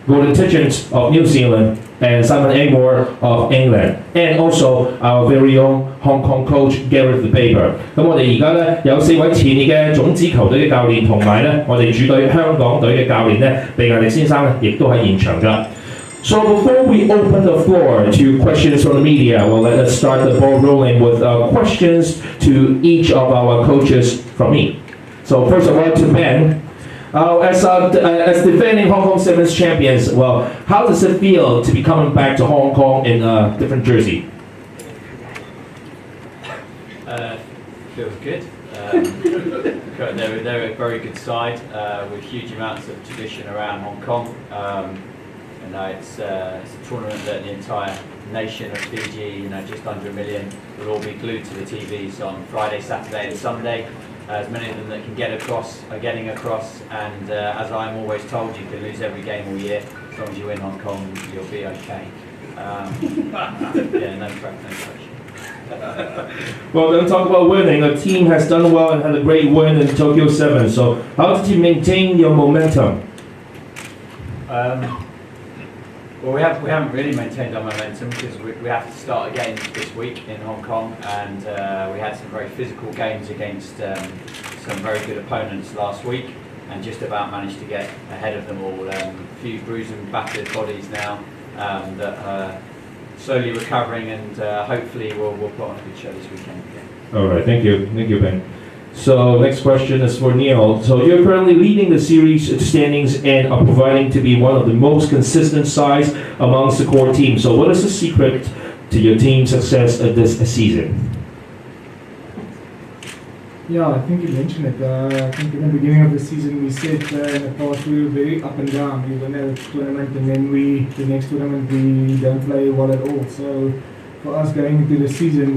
Gordon Titchens of New Zealand, and Simon Amor of England, and also our very own Hong Kong coach Gareth Baber。咁我哋而家咧有4位前列嘅種子球隊嘅教練，同埋咧我哋主隊香港隊嘅教練咧，貝亞迪先生咧，亦都喺現場㗎。So before we open the floor to questions from the media, well, let us start the ball rolling with questions to each of our coaches from me. So first of all, to Ben. As defending Hong Kong Sevens champions, well, how does it feel to be coming back to Hong Kong in a different jersey? Feels good. They're a very good side with huge amounts of tradition around Hong Kong. It's a tournament that the entire nation of Fiji, just under 1 million, will all be glued to the TVs on Friday, Saturday and Sunday. As many of them that can get across are getting across, and as I'm always told, you can lose every game all year. As long as you win Hong Kong, you'll be okay. No pressure. Well, let's talk about winning. The team has done well and had a great win in Tokyo 7. So how did you maintain your momentum? Well, we haven't really maintained our momentum because we have to start again this week in Hong Kong, and we had some very physical games against some very good opponents last week, and just about managed to get ahead of them all. A few bruised and battered bodies now that are slowly recovering, and hopefully we'll put on a good show this weekend again. All right, thank you, Ben. So next question is for Neil. So you're currently leading the series standings and are proving to be one of the most consistent sides amongst the core team. So what is the secret to your team's success this season? Yeah, I think you mentioned it. I think in the beginning of the season we said in the past we were very up and down. We win a tournament and then the next tournament we don't play well at all. So for us going into the season,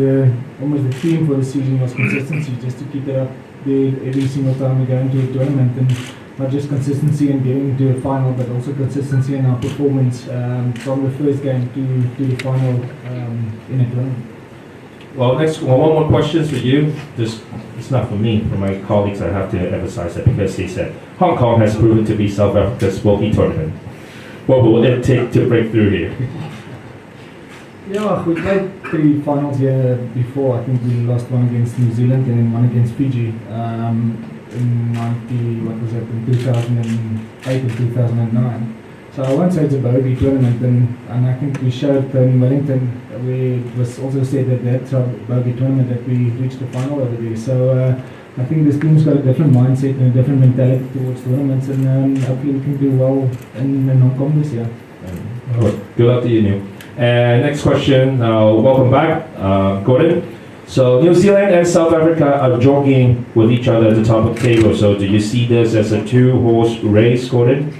almost the theme for the season was consistency, just to keep it up there every single time we go into a tournament, and not just consistency in getting to a final, but also consistency in our performance from the first game to the final in a tournament. Well, one more question for you. It's not for me, for my colleagues. I have to emphasize that because they said Hong Kong has proven to be South Africa's bulky tournament. What will it take to break through here? Yeah, we played 3 finals here before. I think we lost one against New Zealand and then one against Fiji in 2008 and 2009. So I won't say it's a bogey tournament, and I think we showed in Wellington, it was also said that that's a bogey tournament that we reached the final over there. So I think this team's got a different mindset and a different mentality towards tournaments, and hopefully we can do well in Hong Kong this year. Good luck to you, Neil. And next question, welcome back, Gordon. So New Zealand and South Africa are jogging with each other at the top of the table. So do you see this as a 2-horse race, Gordon?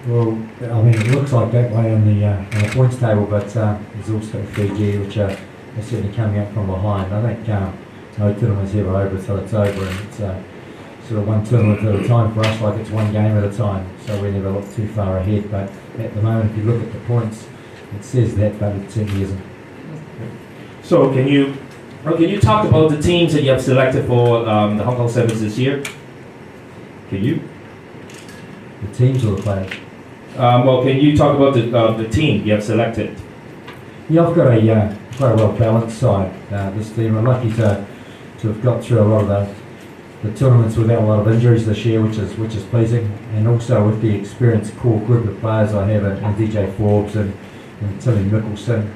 Well, I mean, it looks like that way on the points table, but there's also Fiji, which are certainly coming up from behind. I think no tournament's ever over till it's over, and it's sort of one tournament at a time for us, like it's one game at a time, so we never look too far ahead. But at the moment, if you look at the points, it says that, but it certainly isn't. So can you talk about the teams that you have selected for the Hong Kong Sevens this year? Can you? The teams or the players? Well, can you talk about the team you have selected? Yeah, I've got quite a well-balanced side. This team, I'm lucky to have got through a lot of the tournaments without a lot of injuries this year, which is pleasing, and also with the experienced core group of players I have in DJ Forbes and Tilly Mickelson.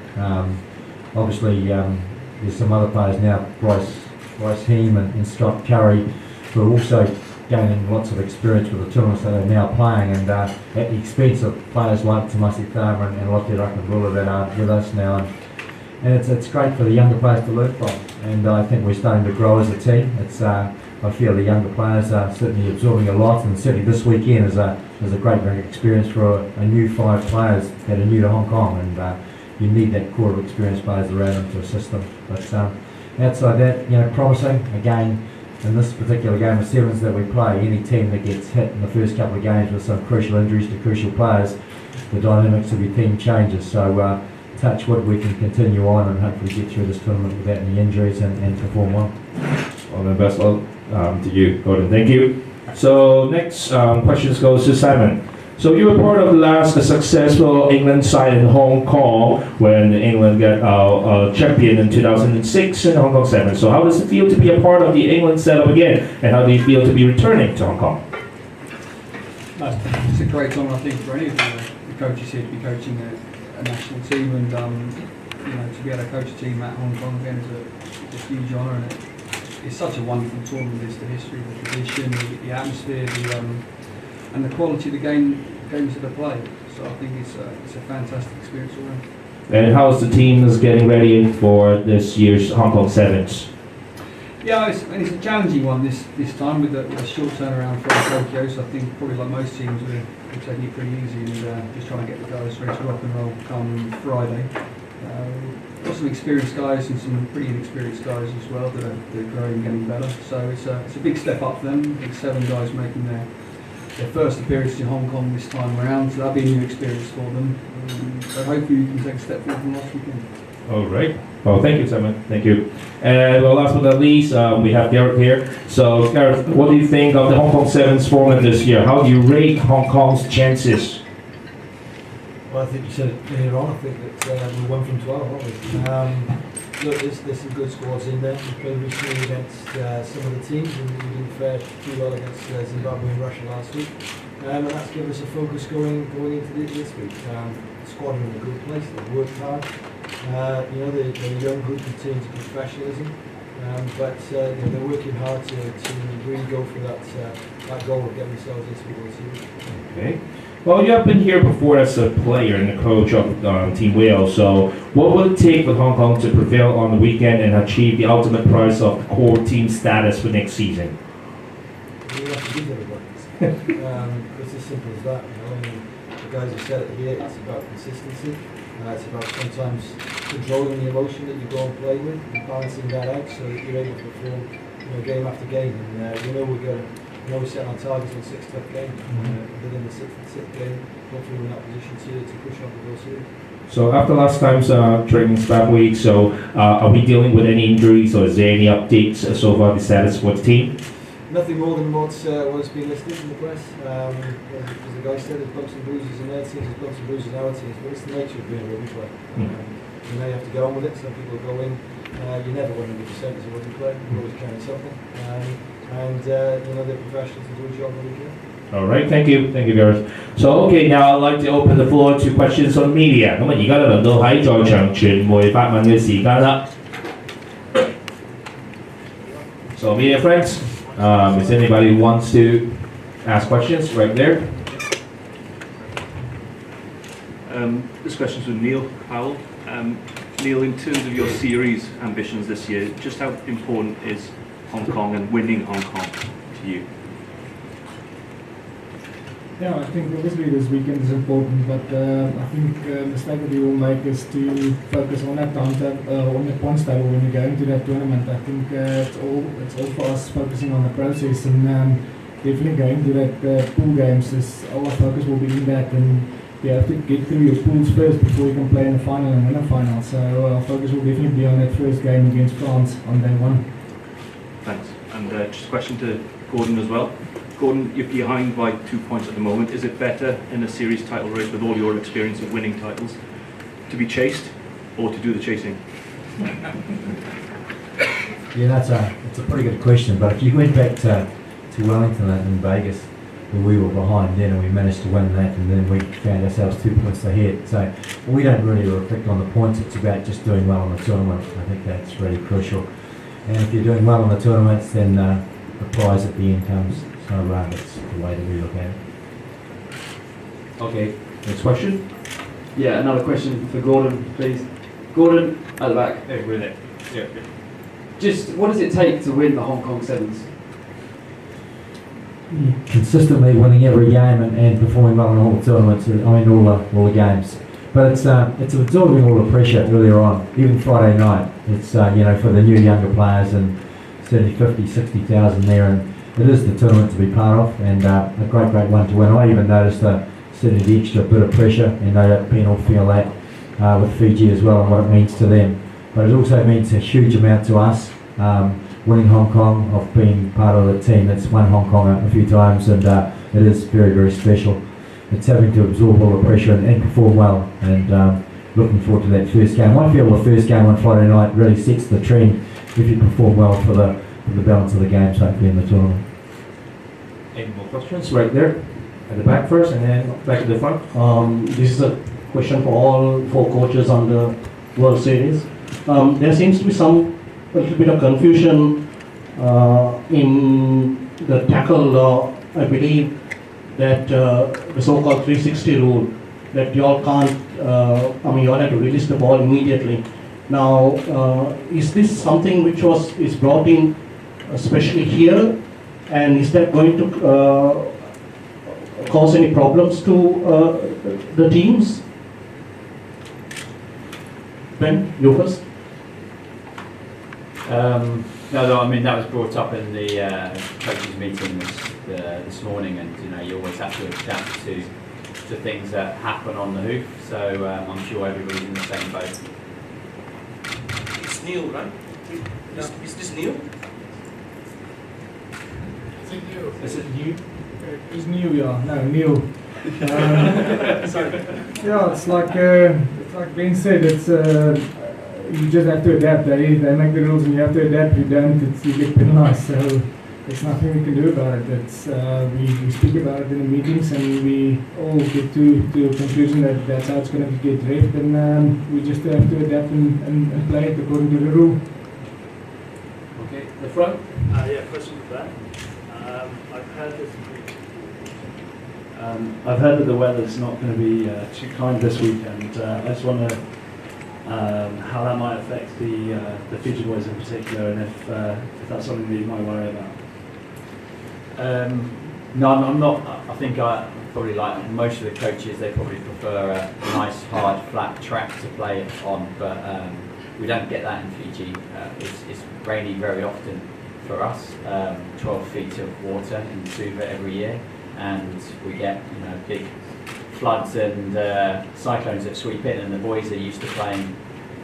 Obviously, there's some other players now, Bryce Heem and Scott Curry, who are also gaining lots of experience with the tournaments that they're now playing, and at the expense of players like Tomasi Tharma and Lotte Rakabula that are with us now. And it's great for the younger players to learn from, and I think we're starting to grow as a team. I feel the younger players are certainly absorbing a lot, and certainly this weekend is a great experience for a new 5 players that are new to Hong Kong, and you need that core of experienced players around them to assist them. But outside that, promising. Again, in this particular game of sevens that we play, any team that gets hit in the first couple of games with some crucial injuries to crucial players, the dynamics of your team changes. So touch wood, we can continue on and hopefully get through this tournament without any injuries and perform well. All the best luck to you, Gordon. Thank you. So next questions goes to Simon. So you were part of the last successful England side in Hong Kong when England got champion in 2006 in Hong Kong 7. So how does it feel to be a part of the England setup again? And how do you feel to be returning to Hong Kong? It's a great honour, I think, for any of the coaches here to be coaching a national team, and to be able to coach a team at Hong Kong again is a huge honour, and it's such a wonderful tournament. It's the history, the tradition, the atmosphere, and the quality of the games that are played. So I think it's a fantastic experience all around. And how's the team is getting ready for this year's Hong Kong Sevens? Yeah, it's a challenging one this time with a short turnaround from Tokyo. So I think probably like most teams, we're taking it pretty easy and just trying to get the guys ready to rock and roll come Friday. Got some experienced guys and some pretty inexperienced guys as well that are growing and getting better. So it's a big step up for them. I think 7 guys making their first appearance in Hong Kong this time around, so that'll be a new experience for them. So hopefully we can take a step forward from last weekend. All right. Well, thank you, Simon. Thank you. And well, last but not least, we have Gareth here. So, Gareth, what do you think of the Hong Kong Sevens format this year? How do you rate Hong Kong's chances? Well, I think you said it earlier on. I think that we're 1 from 12, aren't we? Look, there's some good squads in there. We played recently against some of the teams, and we didn't fare too well against Zimbabwe and Russia last week. And that's given us a focus going into this week. The squad are in a good place. They've worked hard. They're a young group of teams of professionalism, but they're working hard to really go for that goal of getting themselves into the World Series. Okay. Well, you have been here before as a player and a coach of Team Wales. So, what will it take for Hong Kong to prevail on the weekend and achieve the ultimate prize of the core team status for next season? We have to give them a go. It's as simple as that. The guys have said it here. It's about consistency. It's about sometimes controlling the emotion that you go and play with and balancing that out so that you're able to perform game after game. And we're setting our targets on 6 tough games. Within the sixth game, hopefully we're in that position to push on the World Series. So after last time's training span week, so are we dealing with any injuries or is there any updates so far the status for the team? Nothing more than what's been listed in the press. As the guy said, there's bumps and bruises in their teams, there's bumps and bruises in our teams, but it's the nature of being a rugby player. You have to go on with it. Some people go in. You never 100% as a rugby player. You're always carrying something. They're professionals and do a job when they can. All right, thank you, Gareth. So okay, now I'd like to open the floor to questions from media. 咁而家咧輪到喺在場傳媒發問嘅時間啦。So media friends, if anybody wants to ask questions, right there. This question's from Neil Howell. Neil, in terms of your series ambitions this year, just how important is Hong Kong and winning Hong Kong to you? Yeah, I think obviously this weekend is important, but I think the mistake that we will make is to focus on that on the points table when we go into that tournament. I think it's all for us focusing on the process and definitely going to that pool games. Our focus will be in that, and you have to get through your pools first before you can play in the final and win a final. So our focus will definitely be on that first game against France on day 1. Thanks. And just a question to Gordon as well. Gordon, you're behind by 2 points at the moment. Is it better in a series title race with all your experience of winning titles to be chased or to do the chasing? Yeah, that's a pretty good question. But if you went back to Wellington and Vegas, where we were behind then and we managed to win that, and then we found ourselves 2 points ahead. So we don't really reflect on the points. It's about just doing well in the tournament. I think that's really crucial. And if you're doing well in the tournaments, then the prize at the end comes. So that's the way that we look at it. Okay, next question. Yeah, another question for Gordon, please. Gordon, at the back. Hey, we're there. Yeah. Just what does it take to win the Hong Kong Sevens? Consistently winning every game and performing well in all the tournaments, all the games. But it's absorbing all the pressure earlier on, even Friday night. It's for the new younger players and certainly 50, 60,000 there, and it is the tournament to be part of, and a great one to win. I even noticed certainly the extra bit of pressure, and no doubt Ben will feel that with Fiji as well and what it means to them. But it also means a huge amount to us. Winning Hong Kong, I've been part of the team that's won Hong Kong a few times, and it is very, very special. it's having to absorb all the pressure and perform well. And looking forward to that first game. I feel the first game on Friday night really sets the trend if you perform well for the balance of the games, hopefully in the tournament. Any more questions? Right there, at the back first, and then back to the front. This is a question for all four coaches on the World Series. There seems to be a little bit of confusion in the tackle law. I believe that the so-called 360 rule, that you all can't, you all have to release the ball immediately. Now, is this something which is brought in especially here, and is that going to cause any problems to the teams? Ben, you first. No, I mean that was brought up in the coaches meeting this morning, and you always have to adapt to things that happen on the hoof. So I'm sure everybody's in the same boat. It's new, right? Is this new? Is it new? It's new, yeah. No, new. Sorry. Yeah, it's like Ben said. It's you just have to adapt. They make the rules and you have to adapt. If you don't, you get penalised. So there's nothing we can do about it. It's we speak about it in the meetings and we all get to a conclusion that that's how it's going to get ref, and we just have to adapt and play it according to the rule. Okay, the front. Yeah, question for that. I've heard that the weather's not going to be too kind this weekend. I just wonder how that might affect the Fiji boys in particular, and if that's something that you might worry about. No, I'm not. I think I probably, like most of the coaches, they probably prefer a nice, hard, flat track to play it on. But we don't get that in Fiji. It's rainy very often for us. 12 feet of water in Suva every year, and we get big floods and cyclones that sweep in. And the boys are used to playing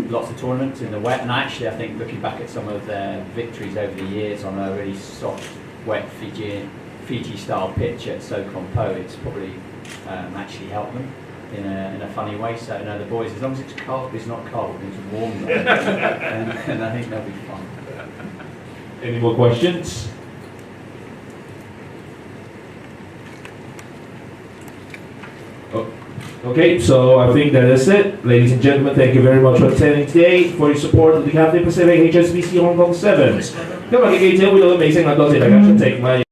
lots of tournaments in the wet. And actually, I think looking back at some of their victories over the years on a really soft, wet Fiji-style pitch at Sokompo, it's probably actually helped them in a funny way. So no, the boys, as long as it's cold, it's not cold, it's warm though, and I think they'll be fine. Any more questions? Okay, so I think that is it. Ladies and gentlemen, thank you very much for attending today, for your support of the Cathay Pacific HSBC Hong Kong 7. 今日嘅記者會到咗尾聲啦，多謝大家出席。